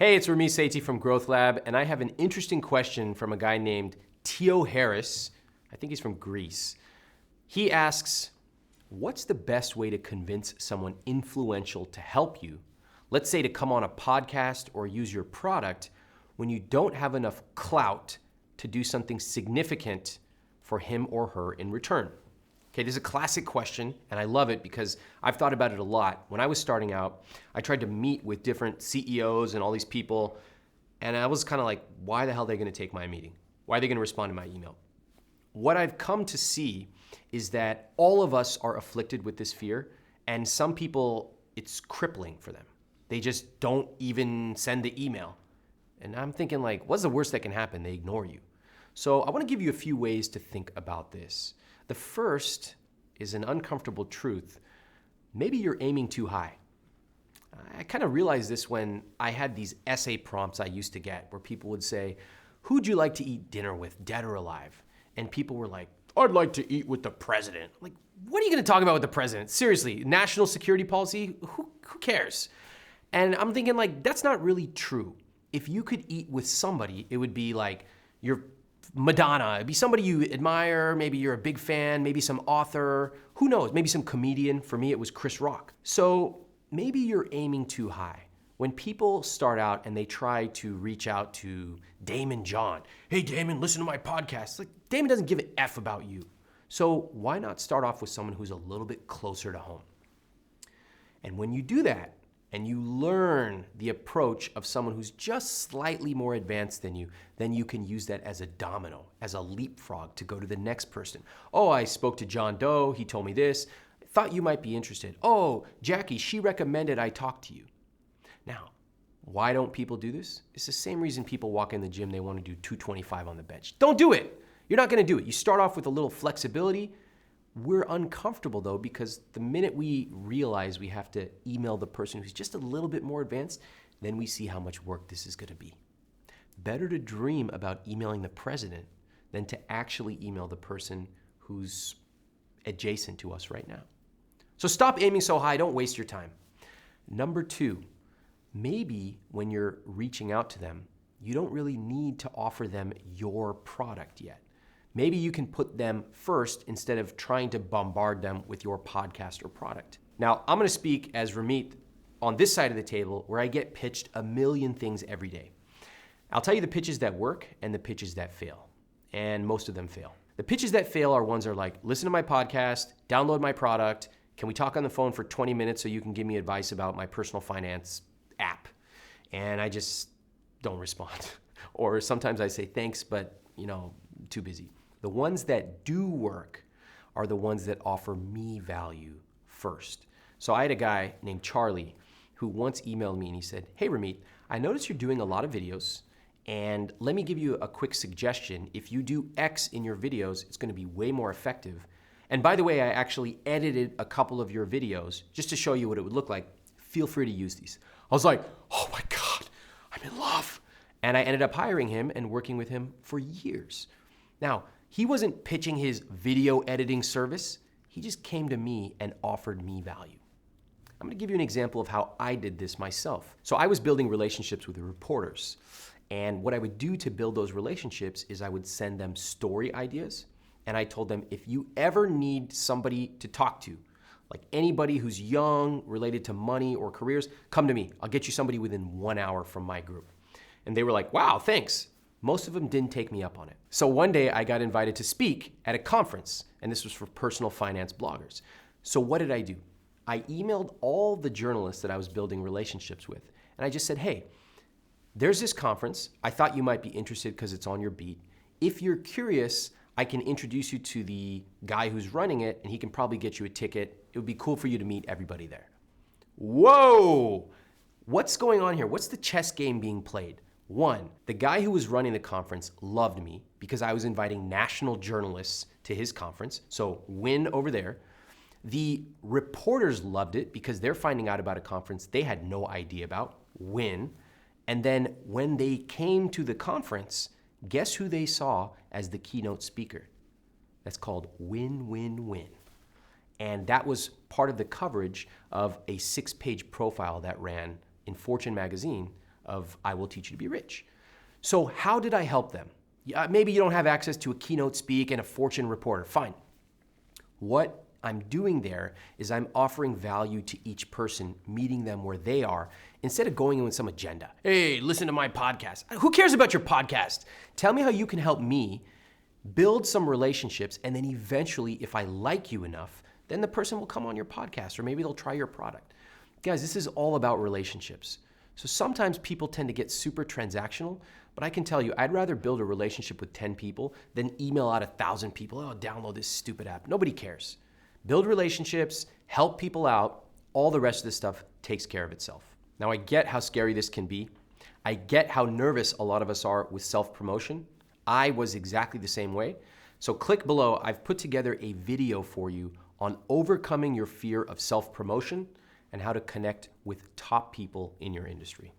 Hey, it's Ramit Sethi from GrowthLab, and I have an interesting question from a guy named Tio Harris. I think he's from Greece. He asks, what's the best way to convince someone influential to help you, let's say to come on a podcast or use your product, when you don't have enough clout to do something significant for him or her in return? Okay, this is a classic question, and I love it because I've thought about it a lot. When I was starting out, I tried to meet with different CEOs and all these people, and I was kind of like, why the hell are they gonna take my meeting? Why are they gonna respond to my email? What I've come to see is that all of us are afflicted with this fear, and some people, it's crippling for them. They just don't even send the email. And I'm thinking like, what's the worst that can happen? They ignore you. So I wanna give you a few ways to think about this. The first is an uncomfortable truth. Maybe you're aiming too high. I kind of realized this when I had these essay prompts I used to get where people would say, who'd you like to eat dinner with, dead or alive? And people were like, I'd like to eat with the president. Like, what are you gonna talk about with the president? Seriously, national security policy? Who cares? And I'm thinking like, that's not really true. If you could eat with somebody, it would be like your Madonna, it'd be somebody you admire, maybe you're a big fan, maybe some author, who knows, maybe some comedian. For me, it was Chris Rock. So maybe you're aiming too high. When people start out and they try to reach out to Damon John, hey Damon, listen to my podcast. Like, Damon doesn't give an F about you. So why not start off with someone who's a little bit closer to home? And when you do that, and you learn the approach of someone who's just slightly more advanced than you, then you can use that as a domino, as a leapfrog to go to the next person. Oh, I spoke to John Doe, he told me this, thought you might be interested. Oh, Jackie, she recommended I talk to you. Now, why don't people do this? It's the same reason people walk in the gym, they want to do 225 on the bench. Don't do it. You're not gonna do it. You start off with a little flexibility. We're uncomfortable though, because the minute we realize we have to email the person who's just a little bit more advanced, then we see how much work this is gonna be. Better to dream about emailing the president than to actually email the person who's adjacent to us right now. So stop aiming so high, don't waste your time. Number two, maybe when you're reaching out to them, you don't really need to offer them your product yet. Maybe you can put them first instead of trying to bombard them with your podcast or product. Now, I'm gonna speak as Ramit on this side of the table where I get pitched a million things every day. I'll tell you the pitches that work and the pitches that fail, and most of them fail. The pitches that fail are ones that are like, listen to my podcast, download my product, can we talk on the phone for 20 minutes so you can give me advice about my personal finance app? And I just don't respond. Or sometimes I say thanks, but too busy. The ones that do work are the ones that offer me value first. So I had a guy named Charlie who once emailed me and he said, hey Ramit, I noticed you're doing a lot of videos and let me give you a quick suggestion. If you do X in your videos, it's gonna be way more effective. And by the way, I actually edited a couple of your videos just to show you what it would look like. Feel free to use these. I was like, oh my God, I'm in love. And I ended up hiring him and working with him for years. Now, he wasn't pitching his video editing service. He just came to me and offered me value. I'm gonna give you an example of how I did this myself. So I was building relationships with the reporters. And what I would do to build those relationships is I would send them story ideas. And I told them, if you ever need somebody to talk to, like anybody who's young, related to money or careers, come to me. I'll get you somebody within 1 hour from my group. And they were like, wow, thanks. Most of them didn't take me up on it. So one day I got invited to speak at a conference, and this was for personal finance bloggers. So what did I do? I emailed all the journalists that I was building relationships with, and I just said, hey, there's this conference. I thought you might be interested because it's on your beat. If you're curious, I can introduce you to the guy who's running it, and he can probably get you a ticket. It would be cool for you to meet everybody there. Whoa! What's going on here? What's the chess game being played? One, the guy who was running the conference loved me because I was inviting national journalists to his conference, so win over there. The reporters loved it because they're finding out about a conference they had no idea about, win. And then when they came to the conference, guess who they saw as the keynote speaker? That's called win, win, win. And that was part of the coverage of a 6-page profile that ran in Fortune magazine of I Will Teach You to Be Rich. So how did I help them? Maybe you don't have access to a keynote speak and a Fortune reporter. Fine. What I'm doing there is I'm offering value to each person, meeting them where they are, instead of going in with some agenda. Hey, listen to my podcast. Who cares about your podcast? Tell me how you can help me build some relationships, and then eventually, if I like you enough, then the person will come on your podcast, or maybe they'll try your product. Guys, this is all about relationships. So sometimes people tend to get super transactional, but I can tell you, I'd rather build a relationship with 10 people than email out 1,000 people, oh, download this stupid app. Nobody cares. Build relationships, help people out, all the rest of this stuff takes care of itself. Now, I get how scary this can be. I get how nervous a lot of us are with self-promotion. I was exactly the same way. So click below. I've put together a video for you on overcoming your fear of self-promotion and how to connect with top people in your industry.